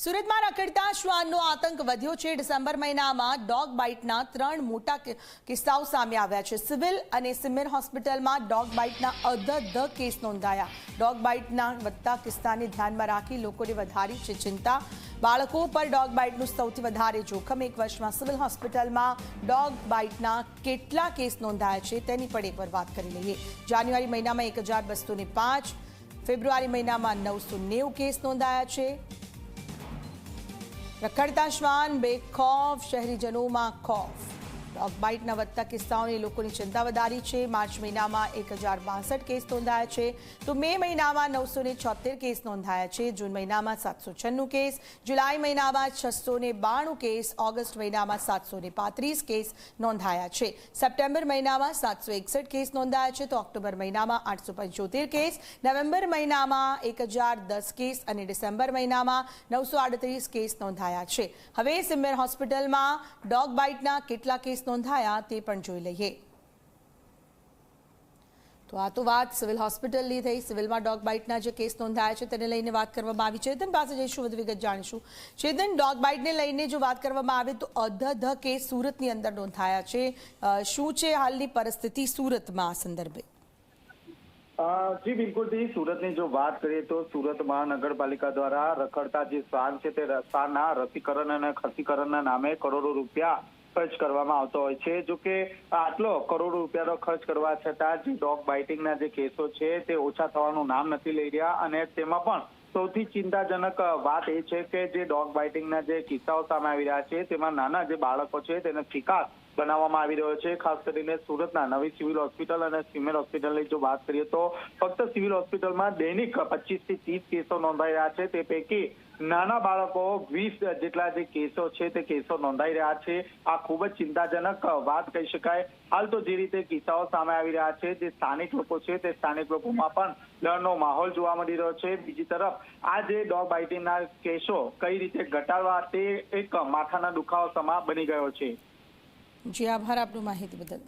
સુરતમાં રખડતા શ્વાનનો આતંક વધ્યો છે। ડિસેમ્બર મહિનામાં ડોગ બાઇટના 3 મોટા કિસ્સાઓ સામે આવ્યા છે। સિવિલ અને સિમર હોસ્પિટલમાં ડોગ બાઇટના અધધ કેસ નોંધાયા। ડોગ બાઇટના વધતા કિસ્સાને ધ્યાનમાં રાખી લોકોને વધારી છે ચિંતા। બાળકો પર ડોગ બાઇટનું સૌથી વધારે જોખમ। એક વર્ષમાં સિવિલ હોસ્પિટલમાં ડોગ બાઇટના કેટલા કેસ નોંધાયા છે તેની પણ એકવાર વાત કરી લઈએ। જાન્યુઆરી મહિનામાં 1205, ફેબ્રુઆરી મહિનામાં 990 કેસ નોંધાયા છે। રખડતા શ્વાન બેખૌફ, શહેરીજનોમાં ખૌફ। ડોગ બાઇટના વધતા કિસ્સાઓની લોકોની ચિંતા વધારી છે। માર્ચ મહિનામાં 1062 કેસ નોંધાયા છે તો મે મહિનામાં 976 કેસ નોંધાયા છે। જૂન મહિનામાં 796 કેસ, જુલાઈ મહિનામાં 692 કેસ, ઓગસ્ટ મહિનામાં 735 કેસ નોંધાયા છે। સપ્ટેમ્બર મહિનામાં 761 કેસ નોંધાયા છે તો ઓક્ટોબર મહિનામાં 875 કેસ, નવેમ્બર મહિનામાં 1010 કેસ અને ડિસેમ્બર મહિનામાં 938 કેસ નોંધાયા છે। હવે સિમર હોસ્પિટલમાં ડોગ બાઇટના કેટલા કેસ નોંધાયા તે પણ જોઈ લઈએ। તો આ તો વાત સિવિલ હોસ્પિટલની થઈ। સિવિલમાં ડોગ બાઇટના જે કેસ નોંધાયા છે તેને લઈને વાત કરવામાં આવી। ચેતન પાસે જઈશું, વધુ વિગત જાણીશું। ચેતન, ડોગ બાઇટને લઈને જો વાત કરવામાં આવે તો અધધ કેસ સુરતની અંદર નોંધાયા છે। શું છે હાલની પરિસ્થિતિ સુરતમાં આ સંદર્ભે? જી બિલકુલ થી સુરતની જો વાત કરીએ તો સુરત મહાનગરપાલિકા દ્વારા રખડતા જે શ્વાન છે તે શ્વાનના રસીકરણ અને ખસીકરણના નામે કરોડો રૂપિયા ખર્ચ કરવામાં આવતો હોય છે। જો કે આટલો કરોડો રૂપિયાનો ખર્ચ કરવા છતાં જે ડોગ બાઇટિંગના જે કેસો છે તે ઓછા થવાનું નામ નથી લઈ રહ્યા અને તેમાં પણ સૌથી ચિંતાજનક વાત એ છે કે જે ડોગ બાઇટિંગના જે કિસ્સાઓ સામે આવી રહ્યા છે તેમાં નાના જે બાળકો છે તેને શિકાર બનાવવામાં આવી રહ્યો છે। ખાસ કરીને સુરતના નવી સિવિલ હોસ્પિટલ અને સિમર હોસ્પિટલની જો વાત કરીએ તો ફક્ત સિવિલ હોસ્પિટલમાં દૈનિક 25 થી 30 કેસો નોંધાઈ રહ્યા છે। તે પૈકી નાના બાળકો 20 જેટલા જે કેસો છે તે કેસો નોંધાઈ રહ્યા છે। આ ખૂબ જ ચિંતાજનક વાત કહી શકાય। હાલ તો જે રીતે કિસ્સાઓ સામે આવી રહ્યા છે જે સ્થાનિક લોકો છે તે સ્થાનિક લોકોમાં પણ ડરનો માહોલ જોવા મળી રહ્યો છે। બીજી તરફ આ જે ડોગ બાઇટિંગના કેસો કઈ રીતે ઘટાડવા તે એક માથાના દુખાવા સમા બની ગયો છે। જી આભાર આપની માહિતી બદલ।